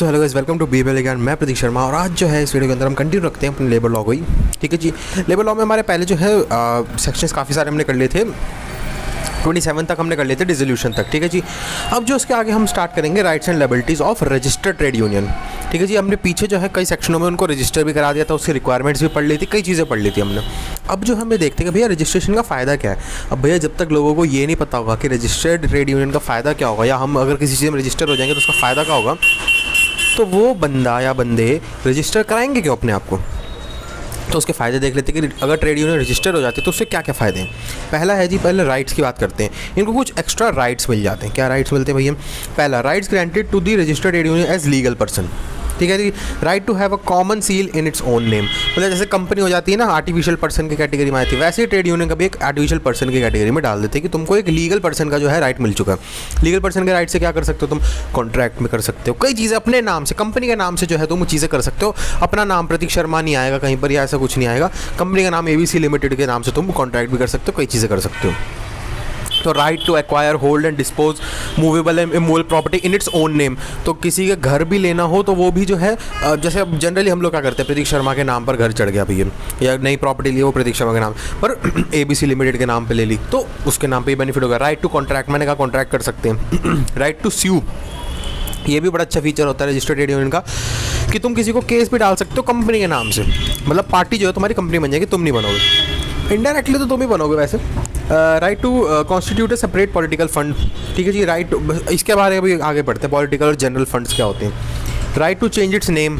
So hello guys, welcome to BBL again. मैं प्रतीक शर्मा और आज जो है इस वीडियो के अंदर हम कंटिन्यू रखते हैं अपने लेबर लॉ को ही। ठीक है जी। लेबर लॉ में हमारे पहले जो है सेक्शंस काफ़ी सारे हमने कर लिए थे, 27 तक हमने कर लिए थे, डिसोल्यूशन तक। ठीक है जी। अब जो उसके आगे हम स्टार्ट करेंगे rights and liabilities of registered trade union. ठीक है जी। हमने पीछे जो है कई सेक्शनों में उनको रजिस्टर भी करा दिया था, उसकी रिक्वायरमेंट्स भी पढ़ ली थी, कई चीज़ें पढ़ ली थी हमने। अब जो हमें देखते हैं कि भैया रजिस्ट्रेशन का फ़ायदा क्या है। अब भैया जब तक लोगों को ये नहीं पता होगा कि रजिस्टर्ड ट्रेड यूनियन का फ़ायदा क्या होगा, या हम अगर किसी चीज़ में रजिस्टर हो जाएंगे तो उसका फ़ायदा क्या होगा, तो वो बंदा या बंदे रजिस्टर कराएंगे क्यों अपने आप को। तो उसके फ़ायदे देख लेते हैं कि अगर ट्रेड यूनियन रजिस्टर हो जाती है तो उससे क्या क्या फ़ायदे हैं। पहला है जी, पहले राइट्स की बात करते हैं। इनको कुछ एक्स्ट्रा राइट्स मिल जाते हैं। क्या राइट्स मिलते हैं भैया? पहला, rights granted to the registered trade union as legal person. ठीक है जी। Right to have a common seal in its own name. मतलब जैसे कंपनी हो जाती है ना, आर्टिफिशियल पर्सन की कैटेगरी में आती है, वैसे ही ट्रेड यूनियन का भी एक आर्टिफिशियल पर्सन की कैटेगरी में डाल देते हैं कि तुमको एक लीगल पर्सन का जो है राइट मिल चुका है। लीगल पर्सन के राइट से क्या कर सकते हो तुम? कॉन्ट्रैक्ट में कर सकते हो, कई चीज़ें अपने नाम से, कंपनी के नाम से जो है तुम चीज़ें कर सकते हो। अपना नाम प्रतीक शर्मा नहीं आएगा कहीं पर, या ऐसा कुछ नहीं आएगा। कंपनी का नाम ABC लिमिटेड के नाम से तुम कॉन्ट्रैक्ट भी कर सकते हो, कई चीज़ें कर सकते हो। तो right to acquire, hold and dispose movable and immovable property in its own name. तो किसी के घर भी लेना हो तो वो भी जो है, जैसे अब जनरली हम लोग क्या करते हैं, प्रतीक शर्मा के नाम पर घर चढ़ गया भैया, या नई प्रॉपर्टी ली वो प्रतीक शर्मा के नाम पर ABC लिमिटेड के नाम पे ले ली, तो उसके नाम पे बेनिफिट होगा। राइट टू कॉन्ट्रैक्ट, मैंने कहा कॉन्ट्रैक्ट कर सकते हैं। राइट टू स्यू, ये भी बड़ा अच्छा फीचर होता है रजिस्टर्ड ट्रेड यूनियन का, कि तुम किसी को केस भी डाल सकते हो कंपनी के नाम से। मतलब पार्टी जो है तुम्हारी कंपनी बन जाएगी, तुम नहीं बनोगे, इनडायरेक्टली तो तुम ही बनोगे वैसे। Right to constitute a separate political fund. ठीक है जी। राइट, इसके बारे में भी आगे बढ़ते हैं, पॉलिटिकल और जनरल फंड्स क्या होते हैं। Right to change its name,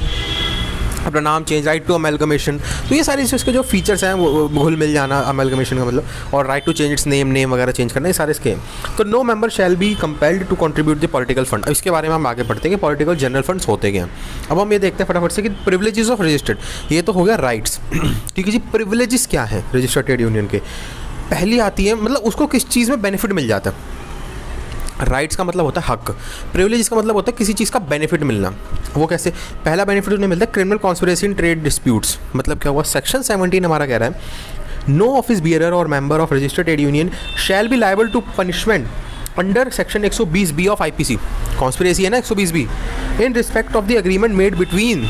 अपना नाम चेंज। राइट टू अमेलगमेशन, तो ये सारे इसके जो फीचर्स हैं वो घुल मिल जाना, अमेलगमेशन का मतलब, और right to change its name वगैरह चेंज करना, ये सारे इसके हैं। तो no member shall be compelled to contribute the political fund. अब इसके बारे में हम आगे पढ़ते हैं कि पॉलिटिकल जनरल फंड्स होते क्या हैं। अब हम ये देखते हैं फटाफट से कि प्रिविलेजेस ऑफ रजिस्टर्ड, ये तो हो गया राइट्स। ठीक है जी। प्रिविलेजेस क्या है रजिस्टर्ड ट्रेड यूनियन के? पहली आती है, मतलब उसको किस चीज़ में बेनिफिट मिल जाता है। राइट्स का मतलब होता है हक, प्रिविलेज का मतलब होता है किसी चीज़ का बेनिफिट मिलना। वो कैसे? पहला बेनिफिट उन्हें मिलता है criminal conspiracy in trade disputes. मतलब क्या हुआ? सेक्शन 17 हमारा कह रहा है, नो ऑफिस बियरर और member of registered trade union shall be liable to punishment under section 120B of IPC। Conspiracy है ना 120B, in respect of the agreement made between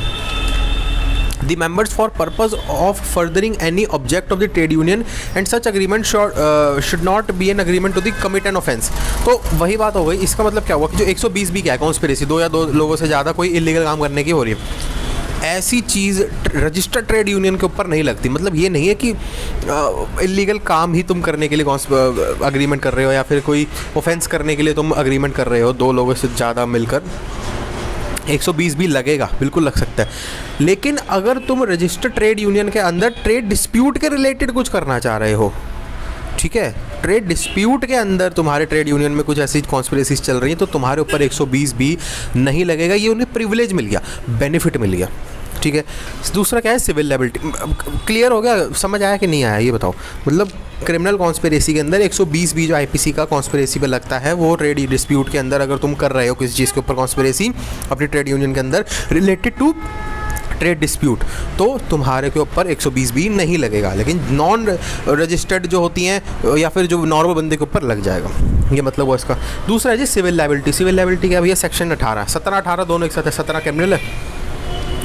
the members for purpose of furthering any object of the trade union, and such agreement should not be an agreement to the commit an offense। तो वही बात हो गई। इसका मतलब क्या हुआ कि जो 120B क्या है, कॉन्स्पिरेसी, दो या दो लोगों से ज़्यादा कोई इलीगल काम करने की हो रही है, ऐसी चीज़ रजिस्टर्ड ट्रेड यूनियन के ऊपर नहीं लगती। मतलब ये नहीं है कि इलीगल काम ही तुम करने के लिए अग्रीमेंट कर रहे हो, या फिर कोई ऑफेंस करने के लिए तुम अग्रीमेंट कर रहे हो दो लोगों से ज़्यादा मिलकर, 120B लगेगा, बिल्कुल लग सकता है। लेकिन अगर तुम रजिस्टर्ड ट्रेड यूनियन के अंदर ट्रेड डिस्प्यूट के रिलेटेड कुछ करना चाह रहे हो, ठीक है, ट्रेड डिस्प्यूट के अंदर तुम्हारे ट्रेड यूनियन में कुछ ऐसी कॉन्स्पिरेसीज चल रही हैं, तो तुम्हारे ऊपर 120B नहीं लगेगा। ये उन्हें प्रिविलेज मिल गया, बेनिफिट मिल गया। ठीक है। दूसरा क्या है? Civil liability. क्लियर हो गया? समझ आया कि नहीं आया ये बताओ? मतलब क्रिमिनल कॉन्स्पिरेसी के अंदर 120B जो IPC का कॉन्स्पिरेसी पे लगता है, वो ट्रेड डिस्प्यूट के अंदर अगर तुम कर रहे हो किसी चीज़ के ऊपर कॉन्स्पिरेसी अपनी ट्रेड यूनियन के अंदर रिलेटेड टू ट्रेड डिस्प्यूट, तो तुम्हारे के ऊपर 120B नहीं लगेगा। लेकिन नॉन रजिस्टर्ड जो होती हैं या फिर जो नॉर्मल बंदे के ऊपर लग जाएगा। ये मतलब हुआ इसका। दूसरा है जी सिविल लायबिलिटी। सिविल लायबिलिटी क्या भैया? सेक्शन 18, 17, 18 दोनों एक साथ है। 17 क्रिमिनल है,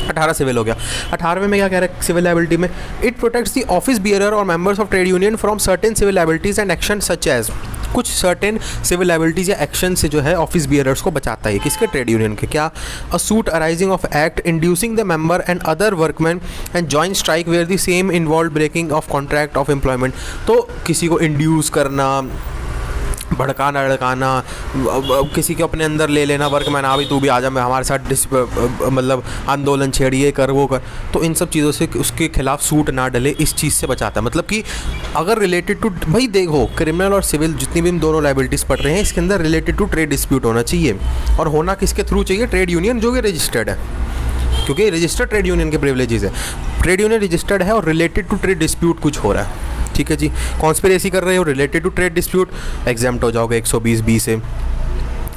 18 सिविल हो गया। 18वें में क्या कह रहा है सिविल लायबिलिटी में? It protects the office bearer और members of trade union from certain civil liabilities and action such as. कुछ सर्टेन सिविल लायबिलिटीज या एक्शन से जो है ऑफिस बियरर्स को बचाता है। किसके? ट्रेड यूनियन के। क्या? A suit arising of act inducing the member and other workman and joint strike where the same involve breaking of contract of employment. तो किसी को इंड्यूस करना, भड़काना लड़काना, किसी के अपने अंदर ले लेना, वर्कमैन आ भी तू भी आ जा, मैं हमारे साथ मतलब आंदोलन छेड़िए, कर वो कर, तो इन सब चीज़ों से उसके खिलाफ सूट ना डले, इस चीज़ से बचाता है। मतलब कि अगर रिलेटेड टू, भाई देखो क्रिमिनल और सिविल जितनी भी हम दोनों लायबिलिटीज़ पढ़ रहे हैं, इसके अंदर रिलेटेड टू ट्रेड डिस्प्यूट होना चाहिए, और होना किसके थ्रू चाहिए? ट्रेड यूनियन जो कि रजिस्टर्ड है, क्योंकि रजिस्टर्ड ट्रेड यूनियन के प्रिविलेजेस है। ट्रेड यूनियन रजिस्टर्ड है और रिलेटेड टू ट्रेड डिस्प्यूट कुछ हो रहा है। ठीक है जी। कॉन्स्पिरेसी कर रहे हो related to trade dispute, exempt हो जाओगे 120B से,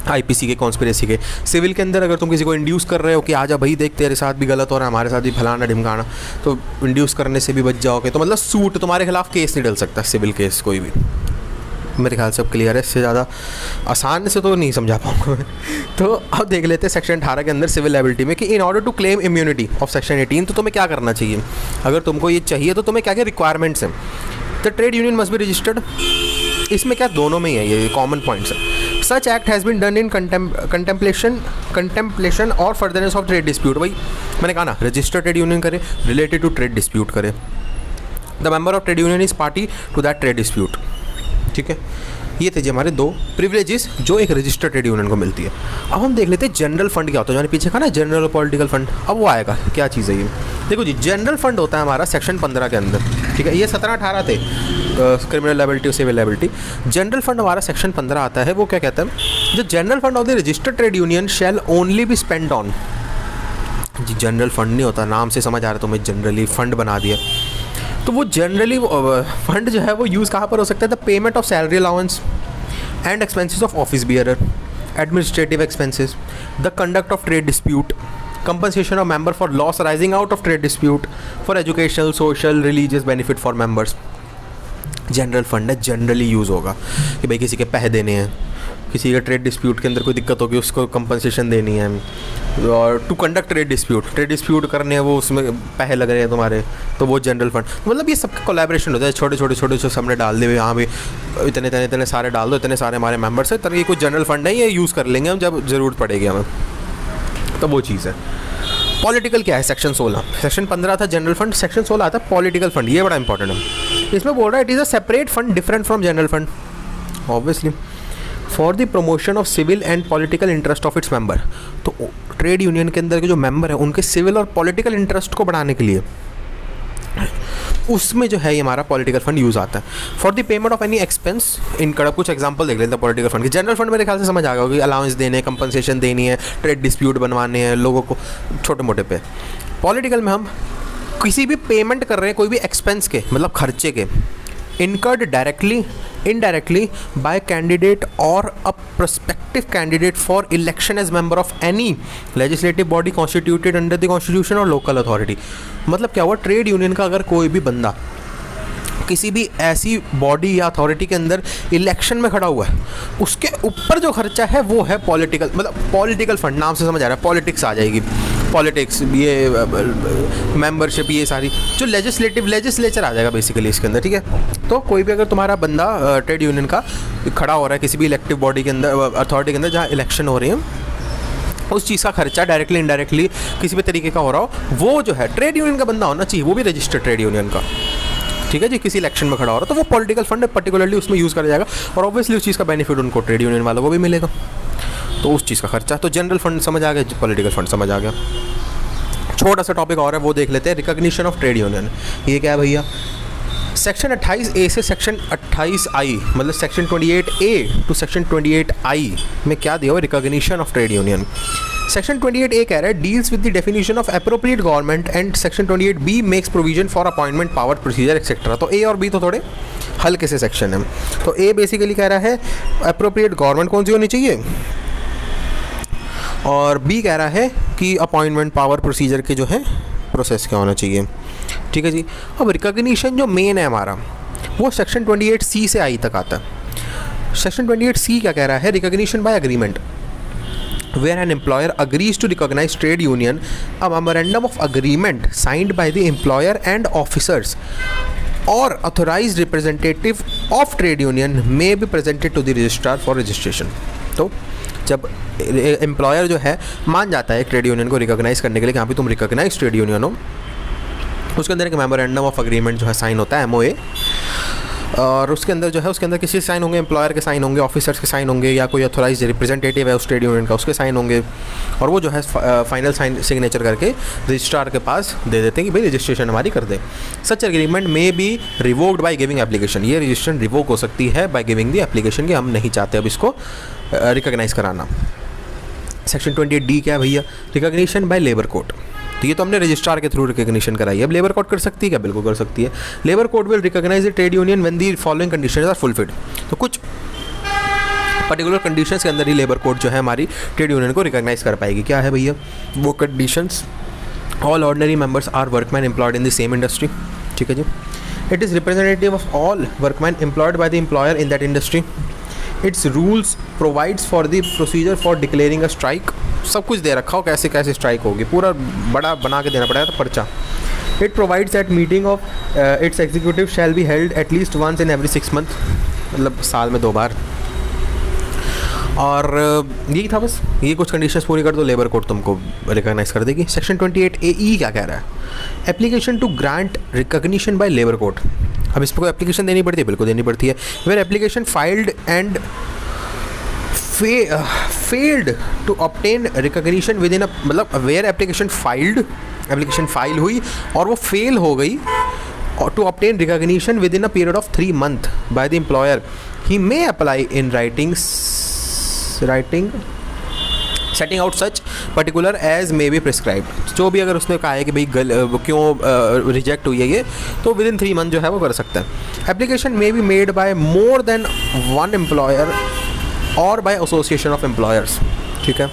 IPC के कॉन्स्पिरेसी के। सिविल के अंदर अगर तुम किसी को इंड्यूस कर रहे हो कि आजा भाई देख तेरे साथ भी गलत हो रहा है, हमारे साथ भी फलाना ढिमकाना, तो इंड्यूस करने से भी बच जाओगे। तो मतलब सूट, तुम्हारे खिलाफ केस नहीं डल सकता, सिविल केस कोई भी। मेरे ख्याल से अब क्लियर है, इससे ज़्यादा आसान से तो नहीं समझा पाऊंगा मैं। तो अब देख लेते हैं सेक्शन 18 के अंदर सिविल लायबिलिटी में कि in order to claim immunity of section 18 तो तुम्हें क्या करना चाहिए, अगर तुमको ये चाहिए तो तुम्हें क्या क्या रिक्वायरमेंट्स हैं। The trade union must be registered, इसमें क्या दोनों में ही है, ये कॉमन पॉइंट्स है। Such act has been done in contemplation और फर्दरनेस ऑफ ट्रेड डिस्प्यूट, भाई मैंने कहा ना रजिस्टर्ड ट्रेड यूनियन करे, रिलेटेड टू ट्रेड डिस्प्यूट करे। The member of trade union is party to that trade dispute, ठीक है। ये थे जी हमारे दो प्रिविलेजेस जो एक रजिस्टर्ड ट्रेड यूनियन को मिलती है। अब हम देख लेते हैं जनरल फंड क्या होता है, जो मैंने पीछे कहा ना जनरल और पॉलिटिकल फंड, अब वो आएगा क्या चीज़ है ये। देखो जी जनरल फंड होता है हमारा सेक्शन 15 के अंदर, ठीक है। ये 17-18 थे क्रिमिनल लायबिलिटी और सिविल लायबिलिटी। जनरल फंड हमारा सेक्शन 15 आता है, वो क्या कहता है, जो general fund of the registered trade union shall only be spend on, जी जनरल फंड नहीं होता, नाम से समझ आ रहा है तुम्हें, जनरली फंड बना दिया। तो वो जनरली फंड जो है वो यूज़ कहाँ पर हो सकता है, the payment of salary allowance and expenses of office bearer, administrative expenses, the conduct of trade dispute, compensation of member for loss arising out of trade dispute, for educational, social, religious benefit for members। General fund है, generally use होगा कि भाई किसी के पैसे देने हैं, किसी के ट्रेड डिस्प्यूट के अंदर कोई दिक्कत होगी उसको कंपनसेशन देनी है, और टू कंडक्ट ट्रेड डिस्प्यूट करने हैं, वो उसमें पैसे लग रहे हैं तुम्हारे, तो वो जनरल फंड, मतलब ये सबका कोलैबोरेशन होता है, छोटे छोटे सबने डाल दिए, यहाँ भी इतने सारे डाल दो, इतने सारे हमारे मेम्बर्स हैं, तो ये कोई जनरल फंड है, ये यूज़ कर लेंगे हम जब ज़रूरत पड़ेगी हमें, तो वो चीज़ है। पॉलिटिकल क्या है, सेक्शन 16, सेक्शन 15 था जनरल फंड, सेक्शन 16 आता है पॉलिटिकल फंड, ये बड़ा इंपॉर्टेंट है। इसमें बोल रहा है it is a separate fund different from general fund obviously for the promotion of civil and political interest of its member. तो ट्रेड यूनियन के अंदर के जो मेंबर हैं उनके सिविल और पॉलिटिकल इंटरेस्ट को बढ़ाने के लिए उसमें जो है ये हमारा पॉलिटिकल फंड यूज़ आता है। For the payment of any expense income, कुछ एग्जांपल देख लेते हैं पॉलिटिकल फंड की। जनरल फंड मेरे ख्याल से समझ आ गया होगा, अलाउंस देने, कंपनसेशन देनी है, ट्रेड डिस्प्यूट बनवाने हैं लोगों को छोटे मोटे पे। पॉलिटिकल में हम किसी भी पेमेंट कर रहे हैं, कोई भी एक्सपेंस के मतलब खर्चे के, incurred directly, indirectly by candidate or a prospective candidate for election as member of any legislative body constituted under the constitution or local authority। मतलब क्या हुआ, ट्रेड यूनियन का अगर कोई भी बंदा किसी भी ऐसी बॉडी या अथॉरिटी के अंदर इलेक्शन में खड़ा हुआ है, उसके ऊपर जो खर्चा है वो है पॉलिटिकल, मतलब पॉलिटिकल फंड, नाम से समझ आ रहा है, पॉलिटिक्स आ जाएगी, पॉलिटिक्स, ये मेंबरशिप, ये सारी जो लेजिस्लेचर आ जाएगा बेसिकली इसके अंदर, ठीक है। तो कोई भी अगर तुम्हारा बंदा ट्रेड यूनियन का खड़ा हो रहा है किसी भी इलेक्टिव बॉडी के अंदर, अथॉरिटी के अंदर जहाँ इलेक्शन हो रही है, उस चीज़ का खर्चा डायरेक्टली इनडायरेक्टली किसी भी तरीके का हो रहा हो, वो जो है ट्रेड यूनियन का बंदा होना चाहिए, वो भी रजिस्टर्ड ट्रेड यूनियन का, ठीक है जी। किसी इलेक्शन में खड़ा हो रहा है तो वो पॉलिटिकल फंड पर्टिकुलरली उसमें यूज़ करा जाएगा, और ऑब्वियसली उस चीज़ का बेनिफिट उनको ट्रेड यूनियन वालों को भी मिलेगा, तो उस चीज़ का खर्चा। तो जनरल फंड समझ आ गया, पॉलिटिकल फंड समझ आ गया। छोटा सा टॉपिक और है, वो देख लेते हैं, रिकॉग्निशन ऑफ ट्रेड यूनियन। ये क्या है भैया, सेक्शन 28A से सेक्शन 28I, मतलब section 28A to section 28I में क्या दिया हुआ, recognition of trade union. Section 28A कह रहा है deals with the definition of appropriate government, and section 28B makes provision for appointment power procedure etcetera. तो ए और बी तो थोड़े हल्के से सेक्शन है। तो ए बेसिकली कह रहा है एप्रोप्रिएट गवर्नमेंट कौन सी होनी चाहिए, और बी कह रहा है कि अपॉइंटमेंट पावर प्रोसीजर के जो है प्रोसेस क्या होना चाहिए, ठीक है जी। अब रिकॉग्निशन जो मेन है हमारा वो सेक्शन 28C से आई तक आता है। सेक्शन 28C क्या कह रहा है, recognition by agreement, where an employer agrees to recognize trade union, a memorandum of agreement signed by the employer and officers or authorized representative of trade union may be presented to the registrar for registration। तो जब employer जो है मान जाता है trade union को recognise करने के लिए कि यहाँ पे तुम रिकॉग्नाइज ट्रेड यूनियन हो, उसके अंदर एक मेमोरेंडम ऑफ अग्रीमेंट जो है साइन होता है, MOA, और उसके अंदर जो है उसके अंदर किसी साइन होंगे, एम्प्लॉयर के साइन होंगे, ऑफिसर्स के साइन होंगे, या कोई अथोराइज रिप्रेजेंटेटिव है उस ट्रेड यूनियन का उसके साइन होंगे, और वो जो है फाइनल साइन सिग्नेचर करके रजिस्ट्रार के पास दे देते हैं कि भाई रजिस्ट्रेशन हमारी कर दे। सच एग्रीमेंट में be revoked by giving application, ये रजिस्ट्रेशन रिवोक हो सकती है बाय गिविंग दी एप्लीकेशन कि हम नहीं चाहते अब इसको रिकॉग्नाइज कराना। सेक्शन 28D क्या है भैया, रिकॉग्निशन बाय लेबर कोर्ट। तो ये तो हमने रजिस्ट्रार के थ्रू रिकॉग्निशन कराई है, अब लेबर कोर्ट कर सकती है क्या, बिल्कुल कर सकती है। Labour court will recognise the trade union when the following conditions are fulfilled. तो कुछ पर्टिकुलर कंडीशंस के अंदर ही लेबर कोर्ट जो है हमारी ट्रेड यूनियन को रिकॉग्नाइज कर पाएगी। क्या है भैया वो conditions, all ordinary members are workman employed in the same industry, ठीक है जी। It is representative of all workmen employed by the employer in that industry. Its rules provides for the procedure for declaring a strike. सब कुछ दे रखा हो कैसे कैसे strike होगी, पूरा बड़ा बना के देना पड़ेगा पर्चा. It provides that meeting of its executive shall be held at least once in every 6 months, मतलब साल में 2 बार. और यही था बस, ये कुछ कंडीशंस पूरी कर दो, लेबर कोड तुमको रिकॉग्नाइज कर देगी. सेक्शन 28A क्या कह रहा है? Application to grant recognition by labour code. अब इस पर कोई एप्लीकेशन देनी पड़ती है? बिल्कुल देनी पड़ती है. Where application filed and failed to obtain recognition within मतलब वेयर एप्लीकेशन फाइल हुई और वो फेल हो गई to obtain recognition within a period of 3 months by the employer, he may apply in writing setting out such particular as may be prescribed. जो भी अगर उसने कहा है कि भाई क्यों रिजेक्ट हुई है ये, तो विद इन 3 months जो है वो कर सकता है. Application may be made by more than 1 employer और बाय एसोसिएशन ऑफ एम्प्लॉयर्स. ठीक है.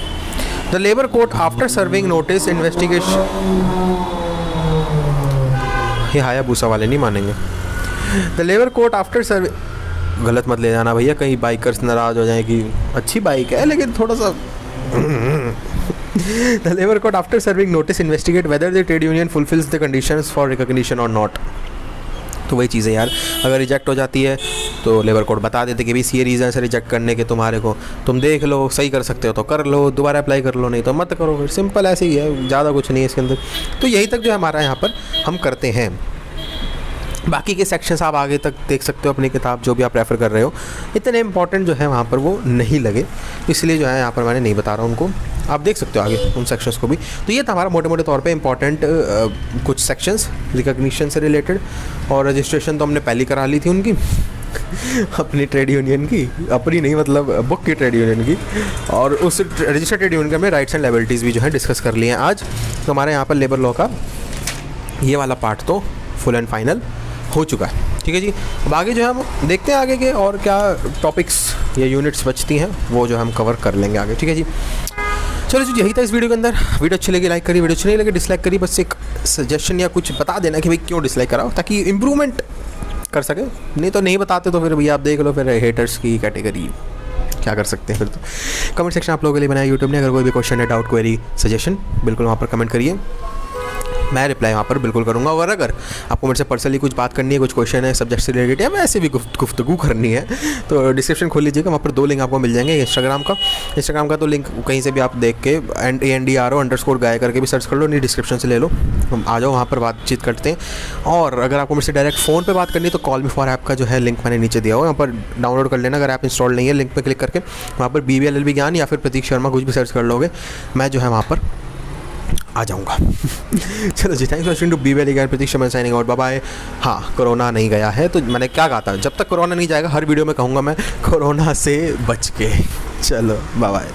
The labour court after serving notice investigation, ये हायाबूसा वाले नहीं मानेंगे. The labour court after serving, गलत मत ले जाना भैया, कहीं बाइकर्स नाराज हो जाए कि अच्छी बाइक है लेकिन थोड़ा सा. The labor court after serving notice investigate whether the trade union fulfills the conditions for recognition or not. तो वही चीज़ है यार, अगर रिजेक्ट हो जाती है तो लेबर कोड बता देते कि भाई ये रीज़न से रिजेक्ट करने के तुम्हारे को, तुम देख लो, सही कर सकते हो तो कर लो, दोबारा अप्लाई कर लो, नहीं तो मत करो. फिर सिंपल ऐसे ही है, ज़्यादा कुछ नहीं है इसके अंदर. तो यही तक जो है हमारा यहाँ पर हम करते हैं. बाकी के सेक्शंस आप आगे तक देख सकते हो अपनी किताब, जो भी आप रेफ़र कर रहे हो. इतने इंपॉर्टेंट जो है वहाँ पर वो नहीं लगे, इसलिए जो है यहाँ पर मैंने नहीं बता रहा हूँ उनको. आप देख सकते हो आगे उन सेक्शंस को भी. तो ये था हमारा मोटे मोटे तौर पे इंपॉर्टेंट कुछ सेक्शंस रिकॉग्निशन से रिलेटेड. और रजिस्ट्रेशन तो हमने पहले करा ली थी उनकी अपनी ट्रेड यूनियन की, अपनी नहीं मतलब बुक की ट्रेड यूनियन की. और उस रजिस्टर्ड ट्रेड यूनियन के में राइट्स एंड लायबिलिटीज़ भी जो है डिस्कस कर लिए हैं आज. तो हमारे यहाँ पर लेबर लॉ का ये वाला पार्ट तो फुल एंड फाइनल हो चुका है. ठीक है जी. अब आगे जो है हम देखते हैं आगे के और क्या टॉपिक्स या यूनिट्स बचती हैं, वो जो हम कवर कर लेंगे आगे. ठीक है जी. चलो जी, यही था इस वीडियो के अंदर. वीडियो अच्छी लगी लाइक करिए, वीडियो अच्छी नहीं लगी डिसलाइक करिए. बस एक सजेशन या कुछ बता देना कि भाई क्यों डिसलाइक कराओ, ताकि इम्प्रूवमेंट कर सके. नहीं तो नहीं बताते तो फिर भैया आप देख लो, फिर हेटर्स की कैटेगरी क्या कर सकते हैं. फिर तो कमेंट सेक्शन आप लोगों के लिए बनाया यूट्यूब ने. अगर कोई भी क्वेश्चन है, डाउट, क्वेरी, सजेशन, बिल्कुल वहाँ पर कमेंट करिए, मैं रिप्लाई वहाँ पर बिल्कुल करूँगा. और अगर आपको मेरे से पर्सनली कुछ बात करनी है, कुछ क्वेश्चन है सब्जेक्ट से रिलेटेड या वैसे भी गुफ्तगू करनी है, तो डिस्क्रिप्शन खोल लीजिएगा, वहाँ पर 2 लिंक आपको मिल जाएंगे. इंस्टाग्राम का तो लिंक कहीं से भी आप देख के ANDRO_गाय करके भी सर्च कर लो, नहीं डिस्क्रिप्शन से ले लो. हम आ जाओ, वहाँ पर बातचीत करते हैं. और अगर आपको मेरे से डायरेक्ट फ़ोन पर बात करनी है तो कॉल मी फॉर ऐप का जो है लिंक मैंने नीचे दिया हुआ, वहाँ पर डाउनलोड कर लेना. अगर ऐप इंस्टॉल नहीं है, लिंक पर क्लिक करके वहाँ पर BBLLB ज्ञान या फिर प्रतीक शर्मा कुछ भी सर्च कर लोगे, मैं जो है वहाँ पर आ जाऊँगा. चलो जी, thanks for watching to BBLLB ज्ञान. Pratik Sharma signing out. Bye bye. हाँ, कोरोना नहीं गया है तो मैंने क्या कहा था, जब तक कोरोना नहीं जाएगा हर वीडियो में कहूँगा मैं कोरोना से बच के. चलो बाय बाय.